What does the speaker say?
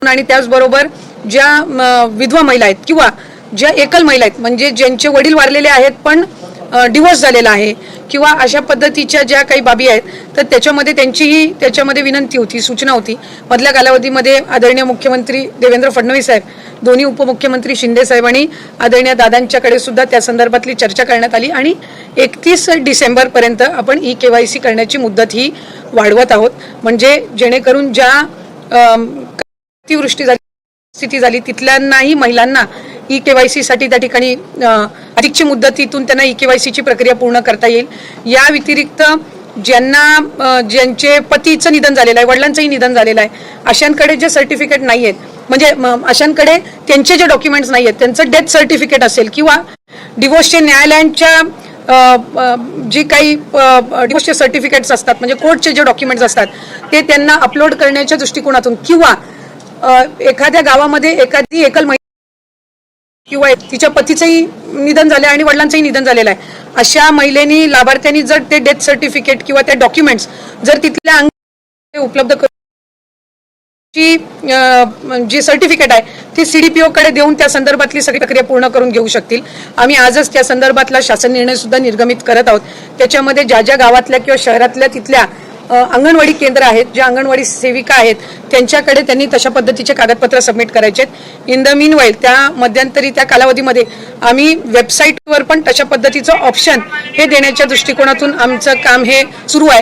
आणि त्याचबरोबर ज्या विधवा महिला आहेत किंवा ज्या एकल महिला आहेत म्हणजे ज्यांचे वडील वारलेले आहेत पण डिवोर्स झालेला आहे किंवा अशा पद्धतीच्या ज्या काही बाबी आहेत तर त्याच्यामध्ये त्यांचीही त्याच्यामध्ये विनंती होती, सूचना होती. मधल्या कालावधीमध्ये आदरणीय मुख्यमंत्री देवेंद्र फडणवीस साहेब, दोन्ही उपमुख्यमंत्री शिंदे साहेब आणि आदरणीय दादांच्याकडे सुद्धा त्या संदर्भातली चर्चा करण्यात आली आणि 31 डिसेंबरपर्यंत आपण KYC करण्याची मुदत ही वाढवत आहोत. म्हणजे जेणेकरून ज्या अतिवृष्टी झाली स्थिती झाली तिथल्यांनाही महिलांना KYC साठी त्या ठिकाणी अधिकची मुदतीतून त्यांना KYC ची प्रक्रिया पूर्ण करता येईल. या व्यतिरिक्त ज्यांचे पतीचं निधन झालेलं आहे, वडिलांचंही निधन झालेलं आहे, अशांकडे जे सर्टिफिकेट नाही आहेत म्हणजे अशांकडे त्यांचे जे डॉक्युमेंट्स नाही आहेत, त्यांचं डेथ सर्टिफिकेट असेल किंवा डिवोर्सचे न्यायालयांच्या जी काही डिवोर्सचे सर्टिफिकेट्स असतात म्हणजे कोर्टचे जे डॉक्युमेंट्स असतात ते त्यांना अपलोड करण्याच्या दृष्टिकोनातून किंवा एखाद्या गावामध्ये एखादी एकल महिला किंवा तिच्या पतीचंही निधन झालं आणि वडिलांचंही निधन झालेलं आहे, अशा महिलेनी लाभार्थ्यांनी जर ते डेथ सर्टिफिकेट किंवा ते डॉक्युमेंट्स जर तिथल्या उपलब्ध जी सर्टिफिकेट आहे ती CDPO कडे देऊन त्या संदर्भातली सगळी प्रक्रिया पूर्ण करून घेऊ शकतील. आम्ही आजच त्या संदर्भातला शासन निर्णय सुद्धा निर्गमित करत आहोत. त्याच्यामध्ये ज्या ज्या गावातल्या किंवा शहरातल्या तिथल्या अंगणवाडी केंद्र आहेत, ज्या अंगणवाडी सेविका आहेत त्यांच्याकडे त्यांनी तशा पद्धतीचे कागदपत्र सबमिट करायचे आहेत. इन द मीन वाईल त्या मध्यंतरी त्या कालावधीमध्ये आम्ही वेबसाईटवर पण तशा पद्धतीचं ऑप्शन हे देण्याच्या दृष्टिकोनातून आमचं काम हे सुरू आहे.